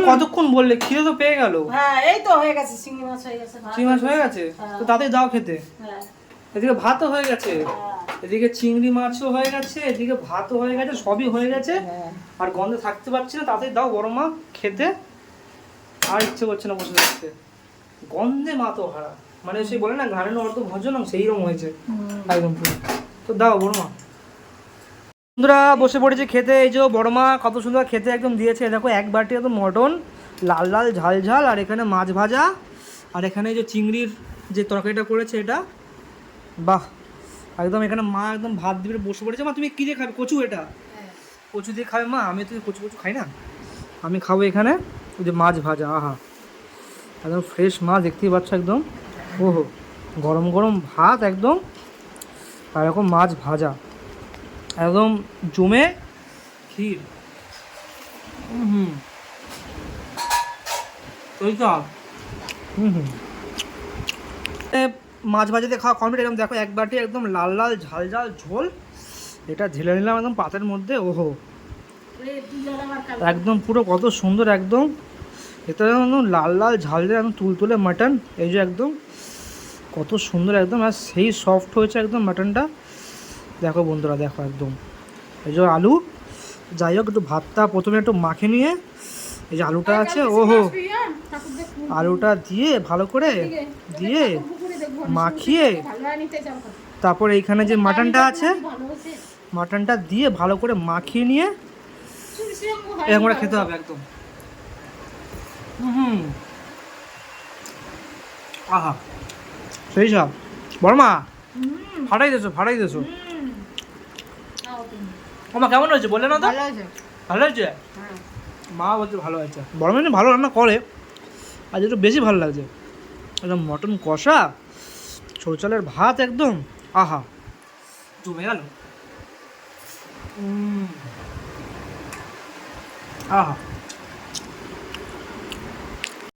কতক্ষণ বললে, খিদে তো পেয়ে গেল। হ্যাঁ এই তো হয়ে গেছে, চিংড়ি মাছ হয়ে গেছে, চিংড়ি মাছ হয়ে গেছে, তো তাতেই দাও খেতে। হ্যাঁ এদিকে ভাতও হয়ে গেছে, এদিকে চিংড়ি মাছও হয়ে গেছে, এদিকে ভাতও হয়ে গেছে, সবই হয়ে গেছে। আর গন্ধে থাকতে পারছি না, তাতেই দাও বড় মা খেতে। আর ইচ্ছে করছে না বসে থাকতে, গন্ধে মা তো হারা, মানে সেই বলে না ঘাড়ের অর্ধ ভোজনম, সেই রকম হয়েছে একদম পুরো। তো দাও বড় মা। বন্ধুরা বসে পড়েছে খেতে, এই যে বড় মা কত সুন্দর খেতে একদম দিয়েছে। দেখো এক বাটি একদম মটন, লাল লাল ঝাল ঝাল, আর এখানে মাছ ভাজা, আর এখানে যে চিংড়ির যে তরকারিটা করেছে এটা, বাহ একদম। এখানে মা একদম ভাত দিয়ে বসে পড়েছে। মা তুমি কী দিয়ে খাবে? কচু? এটা কচু দিয়ে খাবে মা? আমি তো কচু কচু খাই না, আমি খাবো এখানে ওই যে মাছ ভাজা। আহা একদম ফ্রেশ মাছ, দেখতেই পাচ্ছ একদম। ওহো গরম গরম ভাত একদম, আর এরকম মাছ ভাজা একদম জমে, ক্ষীর, ওই তো মাছ ভাজাতে খাওয়া কমপ্লিট। এরকম দেখো এক বাটি একদম লাল লাল ঝাল ঝাল ঝোল, এটা ঢেলে নিলাম একদম পাতের মধ্যে। ওহো একদম পুরো কত সুন্দর একদম, এটা একদম লাল লাল ঝাল ঝাল একদম তুলতুলে মাটন, এই যে একদম কত সুন্দর একদম, আর সেই সফট হয়েছে একদম মাটনটা। দেখো বন্ধুরা দেখো একদম, এই যে আলু, যাই হোক একটু ভাতটা প্রথমে একটু মাখে নিয়ে, এই যে আলুটা আছে, ওহো আলুটা দিয়ে ভালো করে দিয়ে মাখিয়ে, তারপর এইখানে যে মাটনটা আছে, মাটনটা দিয়ে ভালো করে মাখিয়ে নিয়ে এরকম করে খেতে হবে একদম। আহা সেই সব বড় মা, ফাটাই দিয়েছো ফাটাই দিয়েছো। মা কেমন হয়েছে বললে না তো? ভালো হয়েছে, মা বলছে ভালো হয়েছে। বড় মেয়ে ভালো রান্না করে, আজ একটু বেশি ভালো লাগছে। একদম মটন কষা, শৌচালয়ের ভাত একদম, আহা জমে গেল। আহা